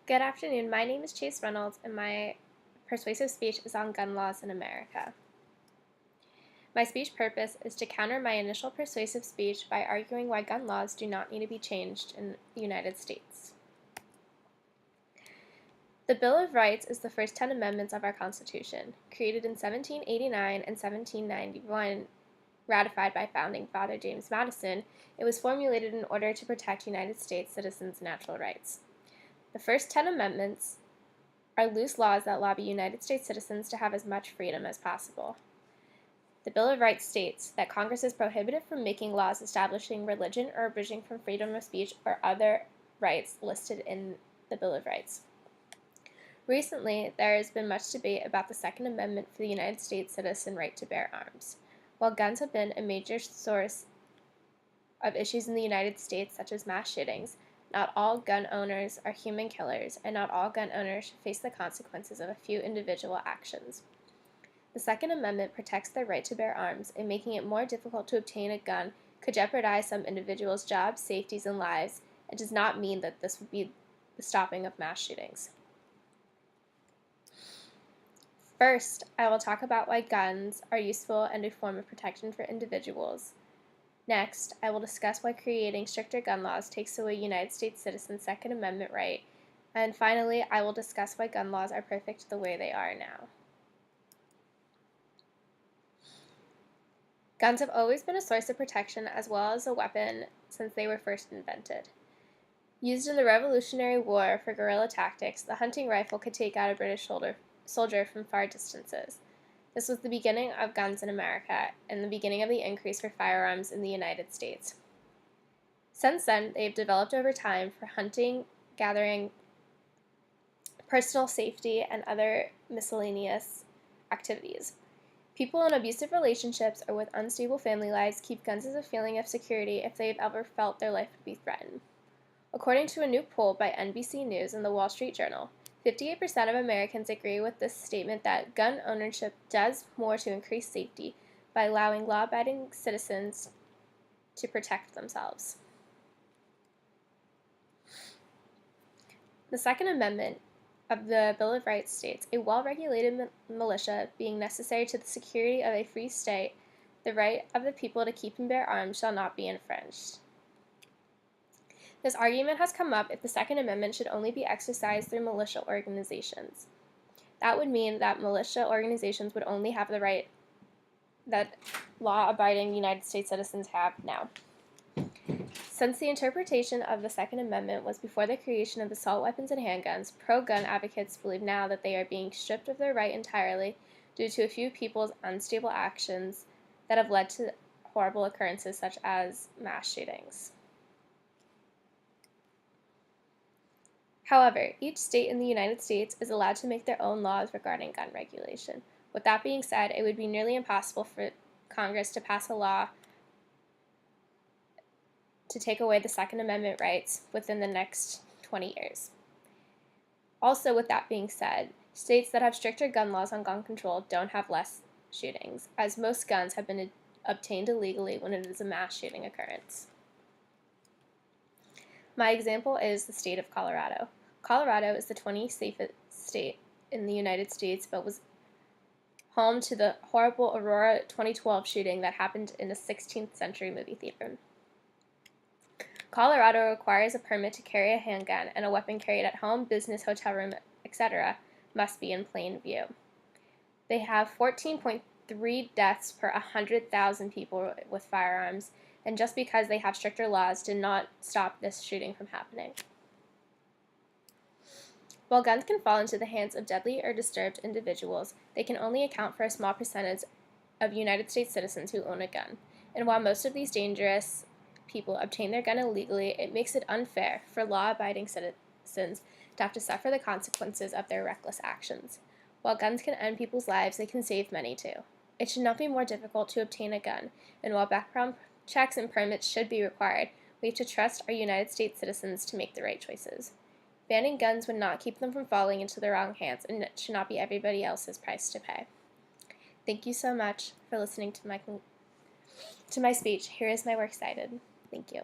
Good afternoon. My name is Chase Reynolds, and my persuasive speech is on gun laws in America. My speech purpose is to counter my initial persuasive speech by arguing why gun laws do not need to be changed in the United States. The Bill of Rights is the first 10 amendments of our Constitution, created in 1789 and 1791, ratified by Founding Father James Madison. It was formulated in order to protect United States citizens' natural rights. The first 10 amendments are loose laws that lobby United States citizens to have as much freedom as possible. The Bill of Rights states that Congress is prohibited from making laws establishing religion or abridging from freedom of speech or other rights listed in the Bill of Rights. Recently, there has been much debate about the Second Amendment for the United States citizen right to bear arms. While guns have been a major source of issues in the United States, such as mass shootings, not all gun owners are human killers, and not all gun owners should face the consequences of a few individual actions. The Second Amendment protects their right to bear arms, and making it more difficult to obtain a gun could jeopardize some individuals' jobs, safeties, and lives, and does not mean that this would be the stopping of mass shootings. First, I will talk about why guns are useful and a form of protection for individuals. Next, I will discuss why creating stricter gun laws takes away United States citizens' Second Amendment right. And finally, I will discuss why gun laws are perfect the way they are now. Guns have always been a source of protection as well as a weapon since they were first invented. Used in the Revolutionary War for guerrilla tactics, the hunting rifle could take out a British soldier from far distances. This was the beginning of guns in America and the beginning of the increase for firearms in the United States. Since then, they have developed over time for hunting, gathering, personal safety, and other miscellaneous activities. People in abusive relationships or with unstable family lives keep guns as a feeling of security if they have ever felt their life would be threatened. According to a new poll by NBC News and the Wall Street Journal, 58% of Americans agree with this statement that gun ownership does more to increase safety by allowing law-abiding citizens to protect themselves. The Second Amendment of the Bill of Rights states, a well-regulated militia being necessary to the security of a free state, the right of the people to keep and bear arms shall not be infringed. This argument has come up if the Second Amendment should only be exercised through militia organizations. That would mean that militia organizations would only have the right that law-abiding United States citizens have now. Since the interpretation of the Second Amendment was before the creation of assault weapons and handguns, pro-gun advocates believe now that they are being stripped of their right entirely due to a few people's unstable actions that have led to horrible occurrences such as mass shootings. However, each state in the United States is allowed to make their own laws regarding gun regulation. With that being said, it would be nearly impossible for Congress to pass a law to take away the Second Amendment rights within the next 20 years. Also, with that being said, states that have stricter gun laws on gun control don't have less shootings, as most guns have been obtained illegally when it is a mass shooting occurrence. My example is the state of Colorado. Colorado is the 20th safest state in the United States, but was home to the horrible Aurora 2012 shooting that happened in a 16th century movie theater. Colorado requires a permit to carry a handgun, and a weapon carried at home, business, hotel room, etc. must be in plain view. They have 14.3 deaths per 100,000 people with firearms, and just because they have stricter laws did not stop this shooting from happening. While guns can fall into the hands of deadly or disturbed individuals, they can only account for a small percentage of United States citizens who own a gun. And while most of these dangerous people obtain their gun illegally, it makes it unfair for law-abiding citizens to have to suffer the consequences of their reckless actions. While guns can end people's lives, they can save many too. It should not be more difficult to obtain a gun, and while background checks and permits should be required, we have to trust our United States citizens to make the right choices. Banning guns would not keep them from falling into the wrong hands, and it should not be everybody else's price to pay. Thank you so much for listening to my speech. Here is my works cited. Thank you.